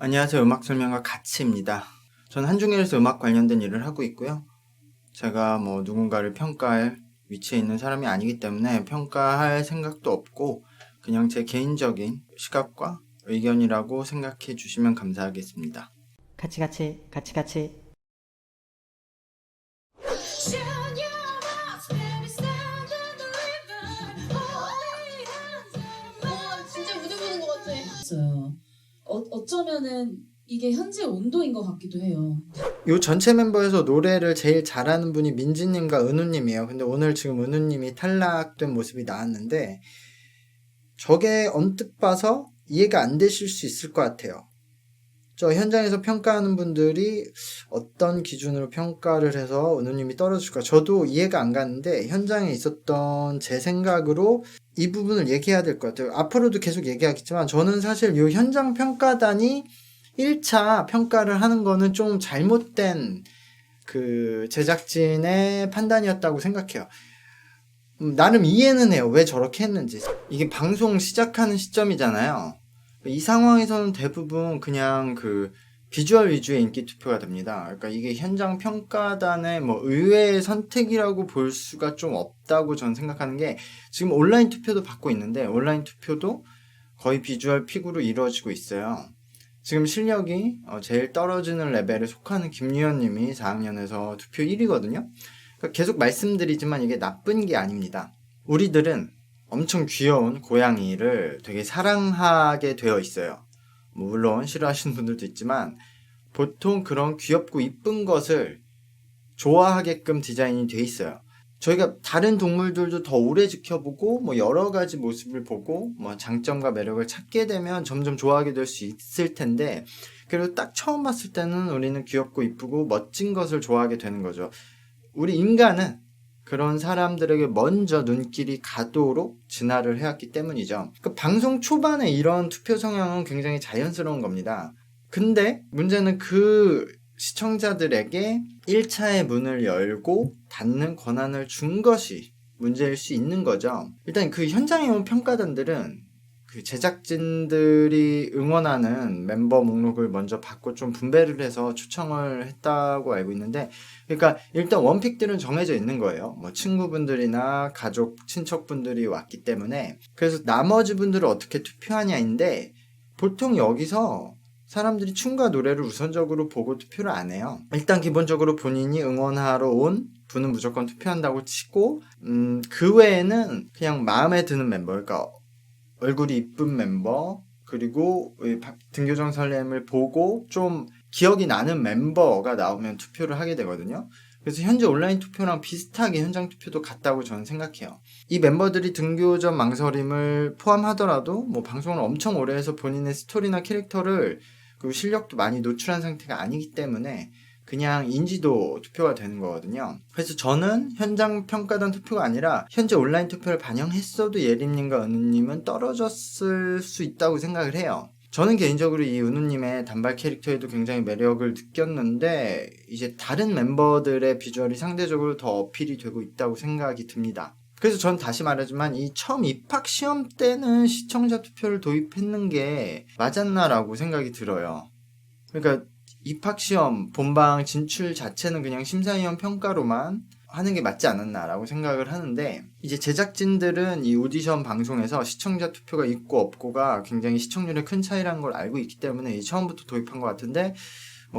안녕하세요. 음악 설명가 가치입니다. 저는 한중일에서 음악 관련된 일을 하고 있고요. 제가 누군가를 평가할 위치에 있는 사람이 아니기 때문에 평가할 생각도 없고 그냥 제 개인적인 시각과 의견이라고 생각해 주시면 감사하겠습니다. 같이. 진짜 무대 보는 것 같아. 있어요. 어쩌면은 이게 현재 온도인 것 같기도 해요. 요 전체 멤버에서 노래를 제일 잘하는 분이 민지님과 은우님이에요. 근데 오늘 지금 은우님이 탈락된 모습이 나왔는데 저게 언뜻 봐서 이해가 안 되실 수 있을 것 같아요. 저 현장에서 평가하는 분들이 어떤 기준으로 평가를 해서 은우님이 떨어질까 저도 이해가 안 가는데 현장에 있었던 제 생각으로 이 부분을 얘기해야 될 것 같아요. 앞으로도 계속 얘기하겠지만 저는 사실 이 현장 평가단이 1차 평가를 하는 거는 좀 잘못된 그 제작진의 판단이었다고 생각해요. 나름 이해는 해요. 왜 저렇게 했는지. 이게 방송 시작하는 시점이잖아요. 이 상황에서는 대부분 그냥 그 비주얼 위주의 인기 투표가 됩니다. 그러니까 이게 현장 평가단의 의외의 선택이라고 볼 수가 좀 없다고 저는 생각하는 게 지금 온라인 투표도 받고 있는데 온라인 투표도 거의 비주얼 픽으로 이루어지고 있어요. 지금 실력이 제일 떨어지는 레벨에 속하는 김유현님이 4학년에서 투표 1위거든요. 그러니까 계속 말씀드리지만 이게 나쁜 게 아닙니다. 우리들은 엄청 귀여운 고양이를 되게 사랑하게 되어 있어요. 물론 싫어하시는 분들도 있지만 보통 그런 귀엽고 이쁜 것을 좋아하게끔 디자인이 돼 있어요. 저희가 다른 동물들도 더 오래 지켜보고 여러 가지 모습을 보고 장점과 매력을 찾게 되면 점점 좋아하게 될 수 있을 텐데 그리고 딱 처음 봤을 때는 우리는 귀엽고 이쁘고 멋진 것을 좋아하게 되는 거죠. 우리 인간은 그런 사람들에게 먼저 눈길이 가도록 진화를 해왔기 때문이죠. 그 방송 초반에 이런 투표 성향은 굉장히 자연스러운 겁니다. 근데 문제는 그 시청자들에게 1차의 문을 열고 닫는 권한을 준 것이 문제일 수 있는 거죠. 일단 그 현장에 온 평가단들은 그 제작진들이 응원하는 멤버 목록을 먼저 받고 좀 분배를 해서 초청을 했다고 알고 있는데 그러니까 일단 원픽들은 정해져 있는 거예요. 친구분들이나 가족, 친척분들이 왔기 때문에 그래서 나머지 분들을 어떻게 투표하냐인데 보통 여기서 사람들이 춤과 노래를 우선적으로 보고 투표를 안 해요. 일단 기본적으로 본인이 응원하러 온 분은 무조건 투표한다고 치고 그 외에는 그냥 마음에 드는 멤버 그러니까 얼굴이 이쁜 멤버 그리고 등교정 설렘을 보고 좀 기억이 나는 멤버가 나오면 투표를 하게 되거든요. 그래서 현재 온라인 투표랑 비슷하게 현장 투표도 같다고 저는 생각해요. 이 멤버들이 등교전 망설임을 포함하더라도 방송을 엄청 오래 해서 본인의 스토리나 캐릭터를 그리고 실력도 많이 노출한 상태가 아니기 때문에 그냥 인지도 투표가 되는 거거든요. 그래서 저는 현장 평가단 투표가 아니라 현재 온라인 투표를 반영했어도 예림님과 은우님은 떨어졌을 수 있다고 생각을 해요. 저는 개인적으로 이 은우님의 단발 캐릭터에도 굉장히 매력을 느꼈는데 이제 다른 멤버들의 비주얼이 상대적으로 더 어필이 되고 있다고 생각이 듭니다. 그래서 전 다시 말하지만 이 처음 입학 시험 때는 시청자 투표를 도입했는 게 맞았나라고 생각이 들어요. 그러니까 입학시험 본방 진출 자체는 그냥 심사위원 평가로만 하는 게 맞지 않았나라고 생각을 하는데 이제 제작진들은 이 오디션 방송에서 시청자 투표가 있고 없고가 굉장히 시청률에 큰 차이라는 걸 알고 있기 때문에 처음부터 도입한 것 같은데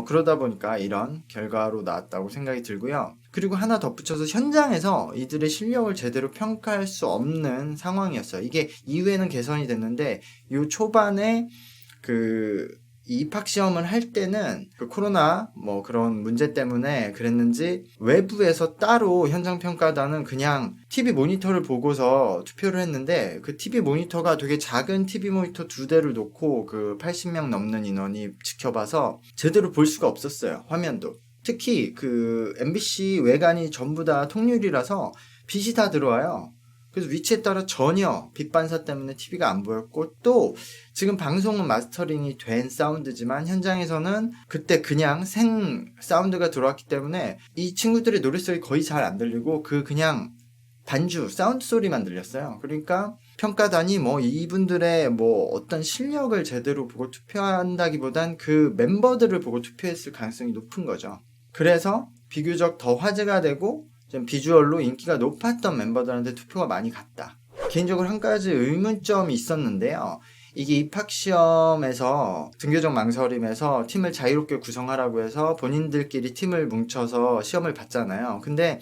그러다 보니까 이런 결과로 나왔다고 생각이 들고요. 그리고 하나 덧붙여서 현장에서 이들의 실력을 제대로 평가할 수 없는 상황이었어요. 이게 이후에는 개선이 됐는데 요 초반에 이 입학 시험을 할 때는 그 코로나 그런 문제 때문에 그랬는지 외부에서 따로 현장 평가단은 그냥 TV 모니터를 보고서 투표를 했는데 그 TV 모니터가 되게 작은 TV 모니터 2대를 놓고 그 80명 넘는 인원이 지켜봐서 제대로 볼 수가 없었어요. 화면도. 특히 그 MBC 외관이 전부 다 통유리라서 빛이 다 들어와요. 그래서 위치에 따라 전혀 빛 반사 때문에 TV가 안 보였고 또 지금 방송은 마스터링이 된 사운드지만 현장에서는 그때 그냥 생 사운드가 들어왔기 때문에 이 친구들의 노랫소리 거의 잘 안 들리고 그냥 반주 사운드 소리만 들렸어요. 그러니까 평가단이 뭐 이분들의 뭐 어떤 실력을 제대로 보고 투표한다기보단 그 멤버들을 보고 투표했을 가능성이 높은 거죠. 그래서 비교적 더 화제가 되고 좀 비주얼로 인기가 높았던 멤버들한테 투표가 많이 갔다. 개인적으로 한 가지 의문점이 있었는데요. 이게 입학시험에서 등교적 망설임에서 팀을 자유롭게 구성하라고 해서 본인들끼리 팀을 뭉쳐서 시험을 봤잖아요. 근데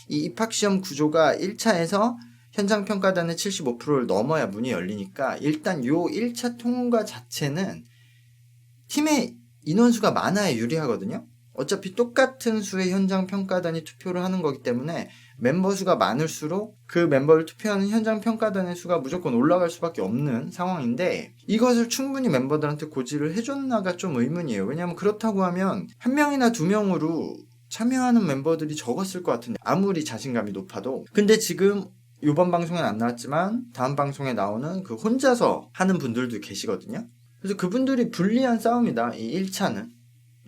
이 입학시험 구조가 1차에서 현장 평가단의 75%를 넘어야 문이 열리니까 일단 요 1차 통과 자체는 팀의 인원수가 많아야 유리하거든요. 어차피 똑같은 수의 현장 평가단이 투표를 하는 거기 때문에 멤버 수가 많을수록 그 멤버를 투표하는 현장 평가단의 수가 무조건 올라갈 수밖에 없는 상황인데 이것을 충분히 멤버들한테 고지를 해줬나가 좀 의문이에요. 왜냐하면 그렇다고 하면 한 명이나 두 명으로 참여하는 멤버들이 적었을 것 같은데 아무리 자신감이 높아도. 근데 지금 이번 방송엔 안 나왔지만 다음 방송에 나오는 그 혼자서 하는 분들도 계시거든요. 그래서 그분들이 불리한 싸움이다. 이 1차는.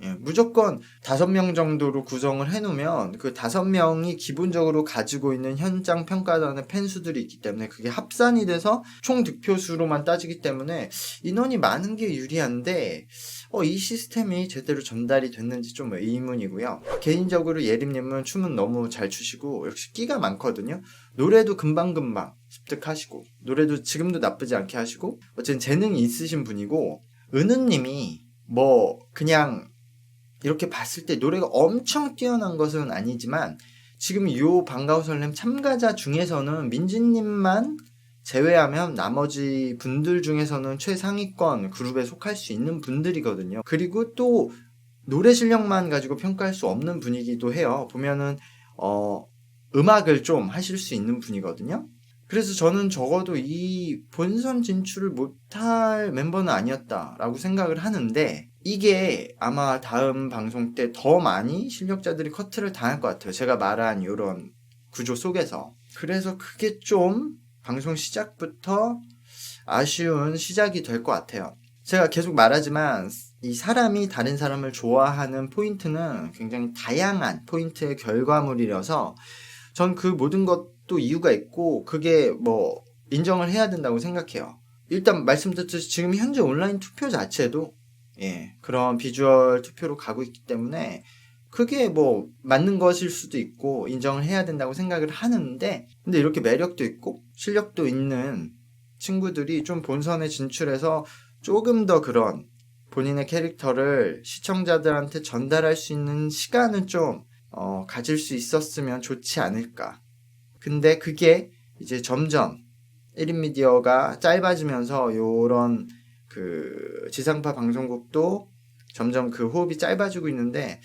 예, 무조건 5명 정도로 구성을 해놓으면 그 5명이 기본적으로 가지고 있는 현장 평가단의 팬수들이 있기 때문에 그게 합산이 돼서 총 득표수로만 따지기 때문에 인원이 많은 게 유리한데 이 시스템이 제대로 전달이 됐는지 좀 의문이고요. 개인적으로 예림님은 춤은 너무 잘 추시고 역시 끼가 많거든요. 노래도 금방금방 습득하시고 노래도 지금도 나쁘지 않게 하시고 어쨌든 재능이 있으신 분이고 은우님이 뭐 그냥 이렇게 봤을 때 노래가 엄청 뛰어난 것은 아니지만 지금 이 방과후 설렘 참가자 중에서는 민지님만 제외하면 나머지 분들 중에서는 최상위권 그룹에 속할 수 있는 분들이거든요. 그리고 또 노래 실력만 가지고 평가할 수 없는 분이기도 해요. 보면은 음악을 좀 하실 수 있는 분이거든요. 그래서 저는 적어도 이 본선 진출을 못할 멤버는 아니었다라고 생각을 하는데 이게 아마 다음 방송 때 더 많이 실력자들이 커트를 당할 것 같아요. 제가 말한 이런 구조 속에서. 그래서 그게 좀 방송 시작부터 아쉬운 시작이 될 것 같아요. 제가 계속 말하지만 이 사람이 다른 사람을 좋아하는 포인트는 굉장히 다양한 포인트의 결과물이라서 전 그 모든 것도 이유가 있고 그게 뭐 인정을 해야 된다고 생각해요. 일단 말씀드렸듯이 지금 현재 온라인 투표 자체도 그런 비주얼 투표로 가고 있기 때문에 그게 뭐 맞는 것일 수도 있고 인정을 해야 된다고 생각을 하는데 근데 이렇게 매력도 있고 실력도 있는 친구들이 좀 본선에 진출해서 조금 더 그런 본인의 캐릭터를 시청자들한테 전달할 수 있는 시간은 좀 가질 수 있었으면 좋지 않을까. 근데 그게 이제 점점 1인 미디어가 짧아지면서 요런 그 지상파 방송국도 점점 그 호흡이 짧아지고 있는데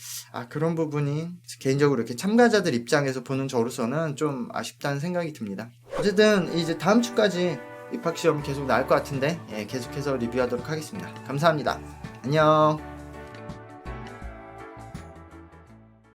그런 부분이 개인적으로 이렇게 참가자들 입장에서 보는 저로서는 좀 아쉽다는 생각이 듭니다. 어쨌든 이제 다음 주까지 입학시험 계속 나올 것 같은데 계속해서 리뷰하도록 하겠습니다. 감사합니다. 안녕.